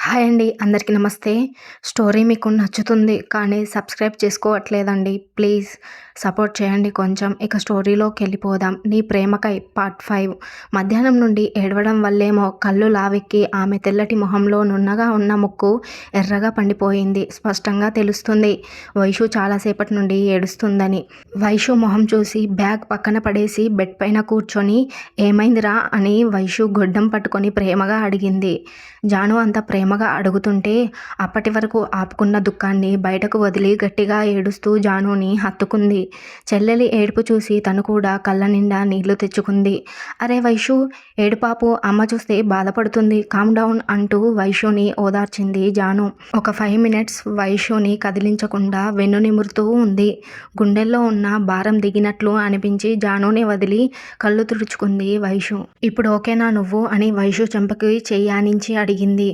Hi అండి. అందరికీ నమస్తే. స్టోరీ మీకు నచ్చుతుంది కానీ సబ్స్క్రైబ్ చేసుకోవట్లేదండి. ప్లీజ్ సపోర్ట్ చేయండి కొంచెం. ఇక స్టోరీలోకెళ్ళిపోదాం. నీ ప్రేమకై పార్ట్ 5. మధ్యాహ్నం నుండి ఏడవడం వల్లేమో కళ్ళు లావెక్కి ఆమె తెల్లటి మొహంలో నున్నగా ఉన్న ముక్కు ఎర్రగా పండిపోయింది. స్పష్టంగా తెలుస్తుంది వైషు చాలాసేపటి నుండి ఏడుస్తుందని. వైషు మొహం చూసి బ్యాగ్ పక్కన పడేసి బెడ్ పైన కూర్చొని ఏమైందిరా అని వైషు గొడ్డం పట్టుకొని ప్రేమగా అడిగింది. జాను అంత ప్రేమగా అడుగుతుంటే అప్పటి వరకు ఆపుకున్న దుఃఖాన్ని బయటకు వదిలి గట్టిగా ఏడుస్తూ జానుని హత్తుకుంది. చెల్లెలి ఏడుపు చూసి తను కూడా కళ్ళ నిండా నీళ్లు తెచ్చుకుంది. అరే వైషు, ఏడుపాపు, అమ్మ చూస్తే బాధపడుతుంది, కామ్ డౌన్ అంటూ వైషుని ఓదార్చింది జాను. ఒక 5 మినిట్స్ వైషుని కదిలించకుండా వెన్ను నిమురుతూ ఉంది. గుండెల్లో ఉన్న భారం దిగినట్లు అనిపించి జానుని వదిలి కళ్ళు తుడుచుకుంది వైషు. ఇప్పుడు ఓకేనా నువ్వు అని వైషు చెంపకి చెయ్యానించి అడిగింది.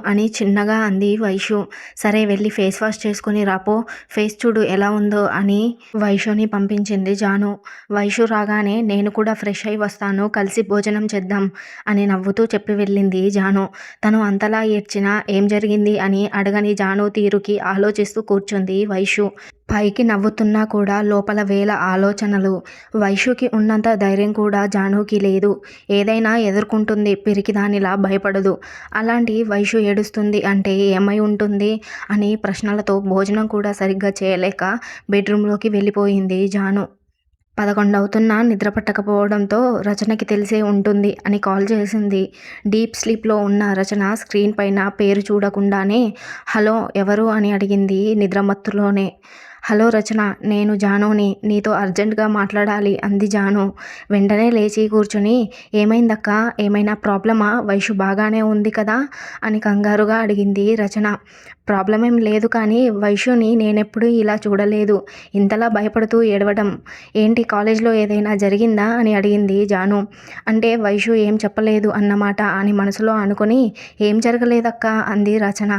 అని చిన్నగా అంది వైషు. సరే వెళ్ళి ఫేస్ వాష్ చేసుకుని రాపో, ఫేస్ చూడు ఎలా ఉందో అని వైషుని పంపించింది జాను. వైషు రాగానే నేను కూడా ఫ్రెష్ అయి వస్తాను, కలిసి భోజనం చేద్దాం అని నవ్వుతూ చెప్పి వెళ్ళింది జాను. తను అంతలా ఏడ్చినా ఏం జరిగింది అని అడగని జాను తీరుకి ఆలోచిస్తూ కూర్చుంది వైషు. పైకి నవ్వుతున్నా కూడా లోపల వేల ఆలోచనలు. వైషుకి ఉన్నంత ధైర్యం కూడా జానుకి లేదు. ఏదైనా ఎదుర్కొంటుంది, పిరికిదానిలా భయపడదు. అలాంటి వైషు ఏడుస్తుంది అంటే ఏమై ఉంటుంది అని ప్రశ్నలతో భోజనం కూడా సరిగ్గా చేయలేక బెడ్రూమ్లోకి వెళ్ళిపోయింది జాను. 11 అవుతున్నా నిద్ర పట్టకపోవడంతో రచనకి తెలిసే ఉంటుంది అని కాల్ చేసింది. డీప్ స్లీప్లో ఉన్న రచన స్క్రీన్ పైన పేరు చూడకుండానే హలో ఎవరు అని అడిగింది నిద్రమత్తులోనే. హలో రచన, నేను జానుని, నీతో అర్జెంటుగా మాట్లాడాలి అంది జాను. వెంటనే లేచి కూర్చుని ఏమైందక్క, ఏమైనా ప్రాబ్లమా, వైషు బాగానే ఉంది కదా అని కంగారుగా అడిగింది రచన. ప్రాబ్లం ఏం లేదు కానీ వైషుని నేనెప్పుడూ ఇలా చూడలేదు, ఇంతలా భయపడుతూ ఏడవడం. ఏంటి కాలేజ్లో ఏదైనా జరిగిందా అని అడిగింది జాను. అంటే వైషు ఏం చెప్పలేదు అన్నమాట అని మనసులో అనుకుని ఏం జరగలేదక్క అంది రచన.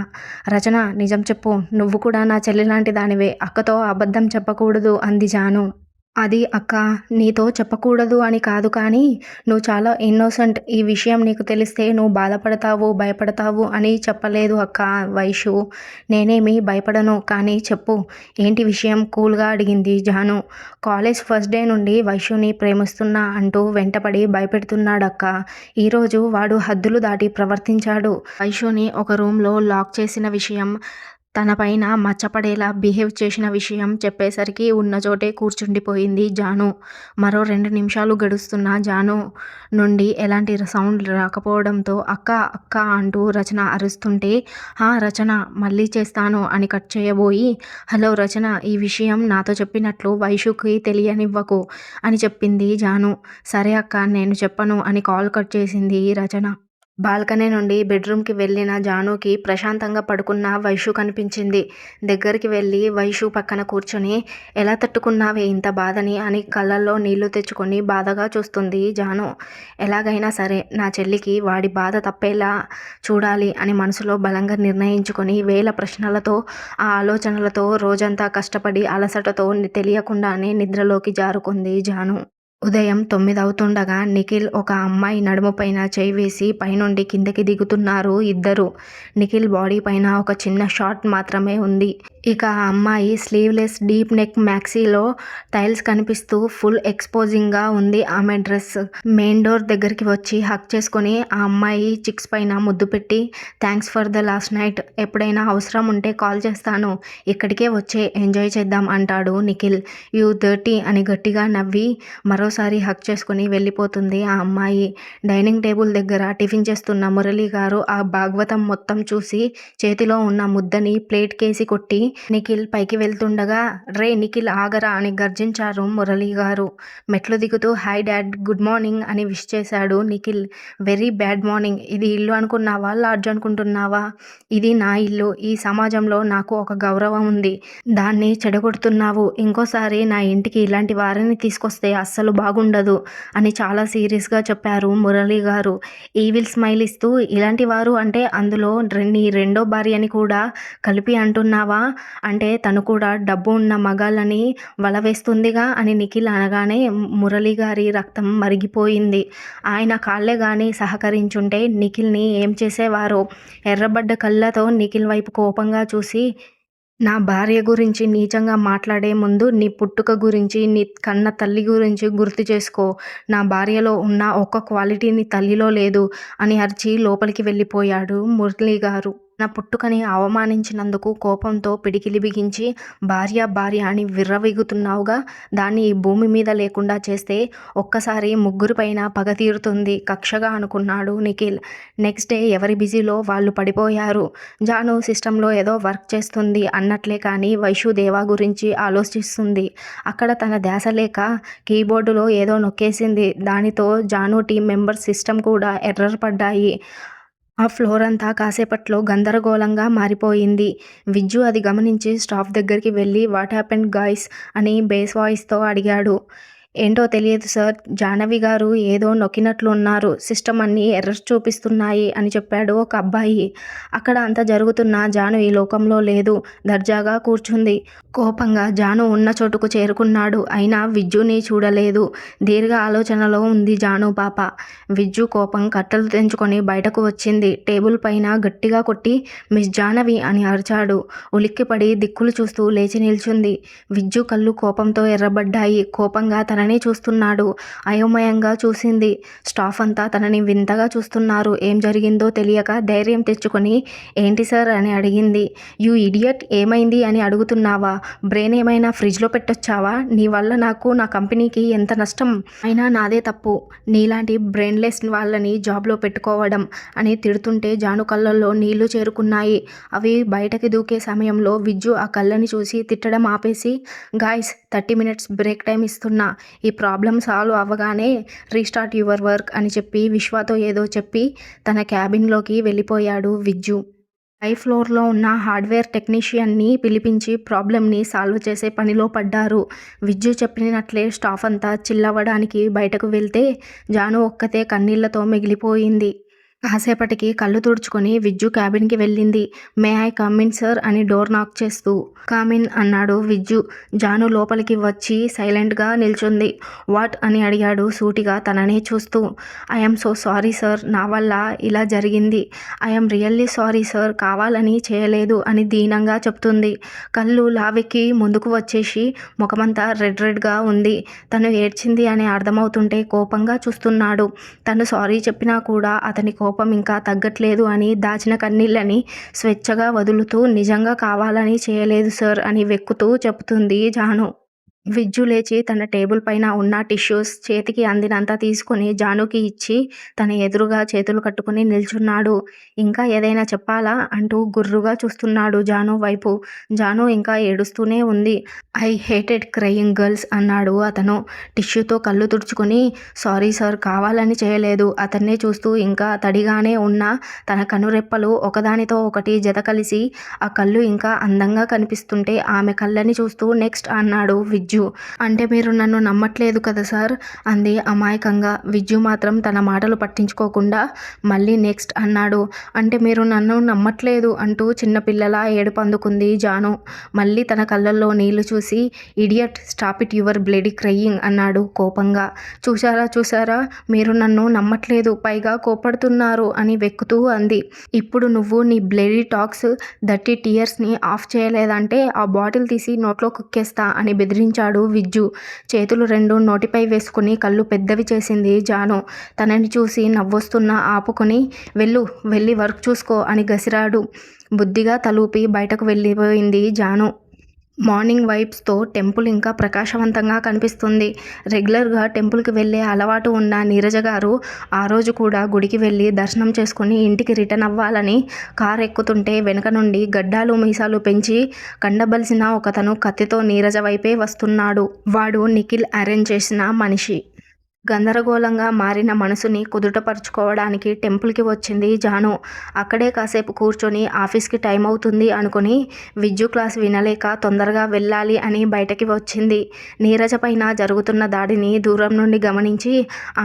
రచన, నిజం చెప్పు, నువ్వు కూడా నా చెల్లి లాంటి దానివే, అక్కతో అబద్ధం చెప్పకూడదు అంది జాను. అది అక్క, నీతో చెప్పకూడదు అని కాదు కానీ నువ్వు చాలా ఇన్నోసెంట్, ఈ విషయం నీకు తెలిస్తే నువ్వు బాధపడతావు, భయపడతావు అని చెప్పలేదు అక్క వైషు. నేనేమి భయపడను కానీ చెప్పు, ఏంటి విషయం కూల్గా అడిగింది జాను. కాలేజ్ ఫస్ట్ డే నుండి వైషుని ప్రేమిస్తున్నా అంటూ వెంటపడి భయపెడుతున్నాడక్క. ఈరోజు వాడు హద్దులు దాటి ప్రవర్తించాడు. వైషుని ఒక రూమ్లో లాక్ చేసిన విషయం, తన పైన మచ్చపడేలా బిహేవ్ చేసిన విషయం చెప్పేసరికి ఉన్న చోటే కూర్చుండిపోయింది జాను. మరో 2 నిమిషాలు గడుస్తున్నా జాను నుండి ఎలాంటి సౌండ్ రాకపోవడంతో అక్క అక్క అంటూ రచన అరుస్తుంటే రచన మళ్ళీ చేస్తాను అని కట్ చేయబోయి హలో రచన, ఈ విషయం నాతో చెప్పినట్లు వైషుకి తెలియనివ్వకు అని చెప్పింది జాను. సరే అక్క, నేను చెప్పను అని కాల్ కట్ చేసింది రచన. బాల్కనీ నుండి బెడ్రూమ్కి వెళ్ళిన జానుకి ప్రశాంతంగా పడుకున్న వైషు కనిపించింది. దగ్గరికి వెళ్ళి వైషు పక్కన కూర్చొని ఎలా తట్టుకున్నావే ఇంత బాధని అని కళ్ళల్లో నీళ్లు తెచ్చుకొని బాధగా చూస్తుంది జాను. ఎలాగైనా సరే నా చెల్లికి వాడి బాధ తప్పేలా చూడాలి అని మనసులో బలంగా నిర్ణయించుకొని వేల ప్రశ్నలతో ఆ ఆలోచనలతో రోజంతా కష్టపడి అలసటతో తెలియకుండానే నిద్రలోకి జారుకుంది జాను. ఉదయం 9 అవుతుండగా నిఖిల్ ఒక అమ్మాయి నడుము పైన చేయి వేసి పైనుండి కిందకి దిగుతున్నారు ఇద్దరు. నిఖిల్ బాడీ పైన ఒక చిన్న షార్ట్ మాత్రమే ఉంది. ఇక ఆ అమ్మాయి స్లీవ్లెస్ డీప్ నెక్ మ్యాక్సీలో టైల్స్ కనిపిస్తూ ఫుల్ ఎక్స్పోజింగ్గా ఉంది ఆమె డ్రెస్. మెయిన్ డోర్ దగ్గరికి వచ్చి హక్ చేసుకొని ఆ అమ్మాయి చిక్స్ పైన ముద్దు పెట్టి thanks for the last night, ఎప్పుడైనా అవసరం ఉంటే కాల్ చేస్తాను, ఇక్కడికే వచ్చే ఎంజాయ్ చేద్దాం అంటాడు నిఖిల్. యూ డర్టీ అని గట్టిగా నవ్వి మరోసారి హక్ చేసుకుని వెళ్ళిపోతుంది ఆ అమ్మాయి. డైనింగ్ టేబుల్ దగ్గర టిఫిన్ చేస్తున్న మురళి గారు ఆ భాగవతం మొత్తం చూసి చేతిలో ఉన్న ముద్దని ప్లేట్ కేసి కొట్టి నిఖిల్ పైకి వెళ్తుండగా రే నిఖిల్ ఆగరా అని గర్జించారు మురళి గారు. మెట్లు దిగుతూ హాయ్ డాడ్, గుడ్ మార్నింగ్ అని విష్ చేశాడు నిఖిల్. వెరీ బ్యాడ్ మార్నింగ్, ఇది ఇల్లు అనుకున్నావా లాడ్జ్ అనుకుంటున్నావా? ఇది నా ఇల్లు, ఈ సమాజంలో నాకు ఒక గౌరవం ఉంది, దాన్ని చెడగొడుతున్నావు, ఇంకోసారి నా ఇంటికి ఇలాంటి వారిని తీసుకొస్తే అస్సలు బాగుండదు అని చాలా సీరియస్గా చెప్పారు మురళి గారు. ఈవిల్ స్మైల్ ఇస్తూ ఇలాంటి వారు అంటే అందులో నీ రెండో భార్యని కూడా కలిపి అంటున్నావా అంటే తను కూడా డబ్బు ఉన్న మగాళ్ళని వల వేస్తుందిగా అని నిఖిల్ అనగానే మురళి గారి రక్తం మరిగిపోయింది. ఆయన కాళ్ళే గాని సహకరించుంటే నిఖిల్ని ఏం చేసేవారో. ఎర్రబడ్డ కళ్ళతో నిఖిల్ వైపు కోపంగా చూసి, నా భార్య గురించి నీచంగా మాట్లాడే ముందు నీ పుట్టుక గురించి, నీ కన్న తల్లి గురించి గుర్తు చేసుకో. నా భార్యలో ఉన్న ఒక్క క్వాలిటీ నీ తల్లిలో లేదు అని అరిచి లోపలికి వెళ్ళిపోయాడు మురళి గారు. నా పుట్టుకని అవమానించినందుకు కోపంతో పిడికిలి బిగించి, భార్య భార్య అని విర్రవీగుతున్నావుగా, దాన్ని ఈ భూమి మీద లేకుండా చేస్తే ఒక్కసారి ముగ్గురిపైన పగ తీరుతుంది కక్షగా అనుకున్నాడు నిఖిల్. నెక్స్ట్ డే ఎవరి బిజీలో వాళ్ళు పడిపోయారు. జాను సిస్టంలో ఏదో వర్క్ చేస్తుంది అన్నట్లే కానీ వైషు దేవా గురించి ఆలోచిస్తుంది. అక్కడ తన ధ్యాస లేక కీబోర్డులో ఏదో నొక్కేసింది. దానితో జాను టీం మెంబర్స్ సిస్టమ్ కూడా ఎర్రర్ పడ్డాయి. ఆ ఫ్లోర్ అంతా కాసేపట్లో గందరగోళంగా మారిపోయింది. విజ్జు అది గమనించి స్టాఫ్ దగ్గరికి వెళ్ళి వాట్ హ్యాపెండ్ గాయ్స్ అని బేస్ వాయిస్తో అడిగాడు. ఏంటో తెలియదు సార్, జాహ్నవి గారు ఏదో నొక్కినట్లు ఉన్నారు, సిస్టమ్ అన్నీ ఎర్రర్స్ చూపిస్తున్నాయి అని చెప్పాడు ఒక అబ్బాయి. అక్కడ అంత జరుగుతున్నా జాను ఈ లోకంలో లేదు, దర్జాగా కూర్చుంది. కోపంగా జాను ఉన్న చోటుకు చేరుకున్నాడు. అయినా విజ్జుని చూడలేదు. దీర్ఘ ఆలోచనలో ఉంది జాను పాప. విజ్జు కోపం కట్టలు తెంచుకొని బయటకు వచ్చింది. టేబుల్ పైన గట్టిగా కొట్టి మిస్ జాహ్నవి అని అరిచాడు. ఉలిక్కిపడి దిక్కులు చూస్తూ లేచి నిల్చుంది. విజ్జు కళ్ళు కోపంతో ఎర్రబడ్డాయి. కోపంగా తనని చూస్తున్నాడు. అయోమయంగా చూసింది. స్టాఫ్ అంతా తనని వింతగా చూస్తున్నారు. ఏం జరిగిందో తెలియక ధైర్యం తెచ్చుకొని ఏంటి సార్ అని అడిగింది. యూ ఇడియట్, ఏమైంది అని అడుగుతున్నావా? బ్రెయిన్ ఏమైనా ఫ్రిడ్జ్లో పెట్టొచ్చావా? నీ వల్ల నాకు, నా కంపెనీకి ఎంత నష్టం. అయినా నాదే తప్పు, నీలాంటి బ్రెయిన్లెస్ వాళ్ళని జాబ్లో పెట్టుకోవడం అని తిడుతుంటే జాను కళ్ళల్లో నీళ్లు చేరుకున్నాయి. అవి బయటకి దూకే సమయంలో విజ్జు ఆ కళ్ళని చూసి తిట్టడం ఆపేసి, గాయ్స్ 30 minutes బ్రేక్ టైం ఇస్తున్నా, ఈ ప్రాబ్లం సాల్వ్ అవ్వగానే రీస్టార్ట్ యువర్ వర్క్ అని చెప్పి విశ్వాతో ఏదో చెప్పి తన క్యాబిన్లోకి వెళ్ళిపోయాడు విజ్జు. పై ఫ్లోర్లో ఉన్న హార్డ్వేర్ టెక్నీషియన్ని పిలిపించి ప్రాబ్లమ్ని సాల్వ్ చేసే పనిలో పడ్డారు. విజ్జు చెప్పినట్లే స్టాఫ్ అంతా చిల్లవ్వడానికి బయటకు వెళ్తే జాను ఒక్కతే కన్నీళ్లతో మిగిలిపోయింది. కాసేపటికి కళ్ళు తుడుచుకొని విజ్జు క్యాబిన్కి వెళ్ళింది. మే ఐ కమిన్ సార్ అని డోర్ నాక్ చేస్తూ. కమిన్ అన్నాడు విజ్జు. జాను లోపలికి వచ్చి సైలెంట్గా నిల్చుంది. వాట్ అని అడిగాడు సూటిగా తననే చూస్తూ. ఐఎమ్ సో సారీ సార్, నా వల్ల ఇలా జరిగింది. ఐఎమ్ రియల్లీ సారీ సార్, కావాలని చేయలేదు అని దీనంగా చెప్తుంది. కళ్ళు లావెక్కి ముందుకు వచ్చేసి ముఖమంతా రెడ్గా ఉంది. తను ఏడ్చింది అని అర్థమవుతుంటే కోపంగా చూస్తున్నాడు. తను సారీ చెప్పినా కూడా అతని కోపం ఇంకా తగ్గట్లేదు అని దాచిన కన్నీళ్ళని స్వేచ్ఛగా వదులుతూ నిజంగా కావాలని చేయలేదు సార్ అని వెక్కుతూ చెబుతుంది జాను. విజ్జు లేచి తన టేబుల్ పైన ఉన్న టిష్యూస్ చేతికి అందినంత తీసుకుని జానుకి ఇచ్చి తన ఎదురుగా చేతులు కట్టుకుని నిల్చున్నాడు. ఇంకా ఏదైనా చెప్పాలా అంటూ గుర్రుగా చూస్తున్నాడు జాను వైపు. జాను ఇంకా ఏడుస్తూనే ఉంది. ఐ హేటెడ్ క్రయింగ్ గర్ల్స్ అన్నాడు అతను టిష్యూతో కళ్ళు తుడుచుకుని. సారీ సార్, కావాలని చేయలేదు. అతన్నే చూస్తూ ఇంకా తడిగానే ఉన్న తన కనురెప్పలు ఒకదానితో ఒకటి జత కలిసి ఆ కళ్ళు ఇంకా అందంగా కనిపిస్తుంటే ఆమె కళ్ళని చూస్తూ నెక్స్ట్ అన్నాడు విజ్జు. అంటే మీరు నన్ను నమ్మట్లేదు కదా సార్ అంది అమాయకంగా. విజ్జు మాత్రం తన మాటలు పట్టించుకోకుండా మళ్ళీ నెక్స్ట్ అన్నాడు. అంటే మీరు నన్ను నమ్మట్లేదు అంటూ చిన్నపిల్లలా ఏడుపు అందుకుంది జాను. మళ్ళీ తన కళ్ళల్లో నీళ్లు చూసి idiot, stop it your bloody crying అన్నాడు కోపంగా. చూసారా, మీరు నన్ను నమ్మట్లేదు, పైగా కోపడుతున్నారు అని వెక్కుతూ అంది. ఇప్పుడు నువ్వు నీ బ్లడీ టాక్స్, దట్టి టీయర్స్ని ఆఫ్ చేయలేదంటే ఆ బాటిల్ తీసి నోట్లో కుక్కేస్తా అని బెదిరించాడు విజ్జు. చేతులు రెండు నోటిపై వేసుకుని కళ్ళు పెద్దవి చేసింది జాను. తనని చూసి నవ్వొస్తున్నా ఆపుకొని వెళ్ళి వర్క్ చూసుకో అని గసిరాడు. బుద్ధిగా తలూపి బయటకు వెళ్ళిపోయింది జాను. మార్నింగ్ వైబ్స్తో టెంపుల్ ఇంకా ప్రకాశవంతంగా కనిపిస్తుంది. రెగ్యులర్గా టెంపుల్కి వెళ్ళే అలవాటు ఉన్న నీరజ గారు ఆ రోజు కూడా గుడికి వెళ్ళి దర్శనం చేసుకుని ఇంటికి రిటర్న్ అవ్వాలని కారు ఎక్కుతుంటే వెనుక నుండి గడ్డాలు మీసాలు పెంచి కండబలిసిన ఒకతను కత్తితో నీరజ వైపే వస్తున్నాడు. వాడు నిఖిల్ అరేంజ్ చేసిన మనిషి. గందరగోళంగా మారిన మనసుని కుదుటపరుచుకోవడానికి టెంపుల్కి వచ్చింది జాను. అక్కడే కాసేపు కూర్చొని ఆఫీస్కి టైం అవుతుంది అనుకుని విజ్జు క్లాస్ వినలేక తొందరగా వెళ్ళాలి అని బయటకి వచ్చింది. నీరజ పైన జరుగుతున్న దాడిని దూరం నుండి గమనించి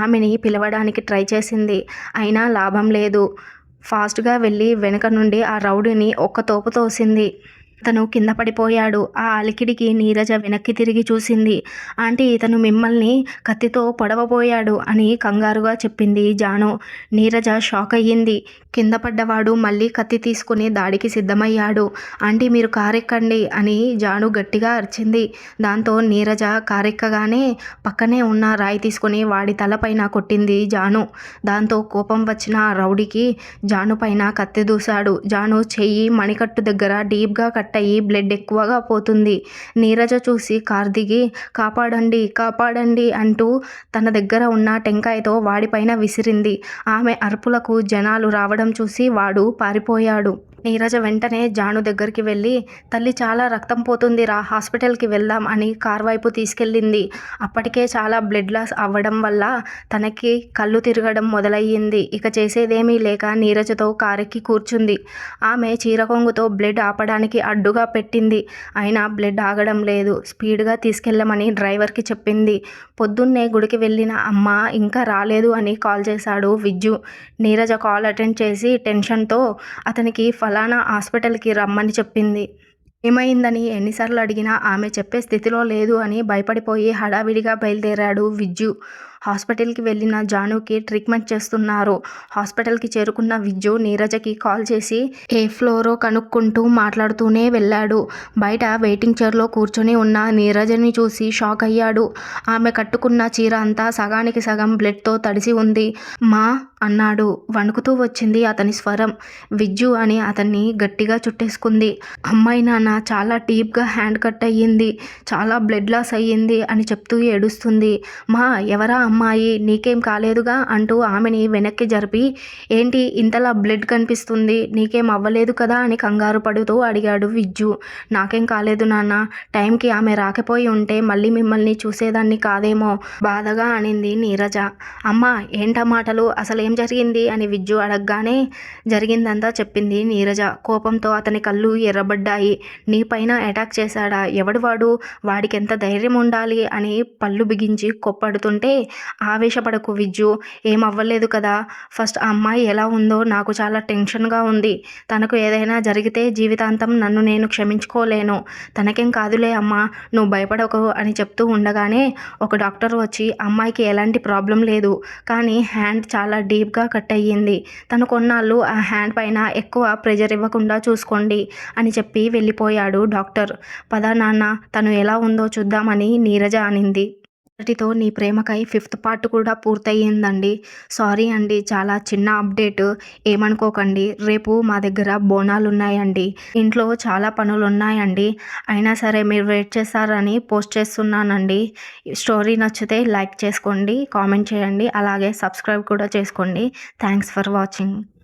ఆమెని పిలవడానికి ట్రై చేసింది. అయినా లాభం లేదు. ఫాస్ట్గా వెళ్ళి వెనుక నుండి ఆ రౌడీని ఒక్క తోపు తోసింది. అతను కింద పడిపోయాడు. ఆ అలికిడికి నీరజ వెనక్కి తిరిగి చూసింది. ఆంటీ ఇతను మిమ్మల్ని కత్తితో పొడవబోయాడు అని కంగారుగా చెప్పింది జాను. నీరజ షాక్ అయ్యింది. కింద పడ్డవాడు మళ్ళీ కత్తి తీసుకుని దాడికి సిద్ధమయ్యాడు. ఆంటీ మీరు కారెక్కండి అని జాను గట్టిగా అరిచింది. దాంతో నీరజ కారెక్కగానే పక్కనే ఉన్న రాయి తీసుకుని వాడి తలపైన కొట్టింది జాను. దాంతో కోపం వచ్చిన ఆ రౌడీకి జాను పైన కత్తి దూశాడు. జాను చెయ్యి మణికట్టు దగ్గర డీప్గా కట్ అయ్యి బ్లడ్ ఎక్కువగా పోతుంది. నీరజ చూసి కారు దిగి కాపాడండి కాపాడండి అంటూ తన దగ్గర ఉన్న టెంకాయతో వాడిపైన విసిరింది. ఆమె అరుపులకు జనాలు రావడం చూసి వాడు పారిపోయాడు. నీరజ వెంటనే జాను దగ్గరికి వెళ్ళి తల్లి చాలా రక్తం పోతుందిరా హాస్పిటల్కి వెళ్దాం అని కార్ వైపు తీసుకెళ్ళింది. అప్పటికే చాలా బ్లడ్ లాస్ అవ్వడం వల్ల తనకి కళ్ళు తిరగడం మొదలయ్యింది. ఇక చేసేదేమీ లేక నీరజతో కారెక్కి కూర్చుంది. ఆమె చీరకొంగుతో బ్లడ్ ఆపడానికి అడ్డుగా పెట్టింది. అయినా బ్లడ్ ఆగడం లేదు. స్పీడ్గా తీసుకెళ్ళమని డ్రైవర్కి చెప్పింది. పొద్దున్నే గుడికి వెళ్ళిన అమ్మ ఇంకా రాలేదు అని కాల్ చేశాడు విజ్జు. నీరజ కాల్ అటెండ్ చేసి టెన్షన్తో అతనికి ఫలానా హాస్పిటల్కి రమ్మని చెప్పింది. ఏమైందని ఎన్నిసార్లు అడిగినా ఆమె చెప్పే స్థితిలో లేదు అని భయపడిపోయి హడావిడిగా బయలుదేరాడు విజ్జు. హాస్పిటల్కి వెళ్ళిన జానుకి ట్రీట్మెంట్ చేస్తున్నారు. హాస్పిటల్కి చేరుకున్న విజ్జు నీరజకి కాల్ చేసి ఏ ఫ్లోరో కనుక్కుంటూ మాట్లాడుతూనే వెళ్ళాడు. బయట వెయిటింగ్ చైర్లో కూర్చొని ఉన్న నీరజని చూసి షాక్ అయ్యాడు. ఆమె కట్టుకున్న చీర అంతా సగానికి సగం బ్లడ్తో తడిసి ఉంది. మా అన్నాడు. వణుకుతూ వచ్చింది అతని స్వరం. విజ్జు అని అతన్ని గట్టిగా చుట్టేసుకుంది. అమ్మాయి నాన్న చాలా డీప్గా హ్యాండ్ కట్ అయ్యింది. చాలా బ్లడ్ లాస్ అయ్యింది అని చెప్తూ ఏడుస్తుంది. మా ఎవరా అమ్మాయి నీకేం కాలేదుగా అంటూ ఆమెని వెనక్కి జరిపి ఏంటి ఇంతలా బ్లడ్ కనిపిస్తుంది నీకేం అవ్వలేదు కదా అని కంగారు పడుతూ అడిగాడు విజ్జు. నాకేం కాలేదు నాన్న. టైంకి ఆమె రాకపోయి ఉంటే మళ్ళీ మిమ్మల్ని చూసేదాన్ని కాదేమో బాధగా అనింది నీరజ. అమ్మా ఏంటా మాటలు అసలు ఏం జరిగింది అని విజ్జు అడగగానే జరిగిందంతా చెప్పింది నీరజ. కోపంతో అతని కళ్ళు ఎర్రబడ్డాయి. నీ పైన అటాక్ చేశాడా? ఎవడు వాడు? వాడికి ఎంత ధైర్యం ఉండాలి అని పళ్ళు బిగించి కొప్పడుతుంటే ఆవేశపడకు విజ్జు. ఏం అవ్వలేదు కదా. ఫస్ట్ ఆ అమ్మాయి ఎలా ఉందో నాకు చాలా టెన్షన్గా ఉంది. తనకు ఏదైనా జరిగితే జీవితాంతం నన్ను నేను క్షమించుకోలేను. తనకేం కాదులే అమ్మా నువ్వు భయపడకు అని చెప్తూ ఉండగానే ఒక డాక్టర్ వచ్చి అమ్మాయికి ఎలాంటి ప్రాబ్లం లేదు కానీ హ్యాండ్ చాలా డీప్గా కట్ అయ్యింది. తను కొన్నాళ్ళు ఆ హ్యాండ్ పైన ఎక్కువ ప్రెజర్ ఇవ్వకుండా చూసుకోండి అని చెప్పి వెళ్ళిపోయాడు డాక్టర్. పద నాన్న తను ఎలా ఉందో చూద్దామని నీరజ అనింది. ఇప్పటితో నీ ప్రేమకై 5th పార్ట్ కూడా పూర్తయిందండి. సారీ అండి చాలా చిన్న అప్డేట్ ఏమనుకోకండి. రేపు మా దగ్గర బోనాలు ఉన్నాయండి. ఇంట్లో చాలా పనులు ఉన్నాయండి. అయినా సరే మీరు వెయిట్ చేస్తారని పోస్ట్ చేస్తున్నానండి. స్టోరీ నచ్చితే లైక్ చేసుకోండి, కామెంట్ చేయండి, అలాగే సబ్స్క్రైబ్ కూడా చేసుకోండి. Thanks for watching.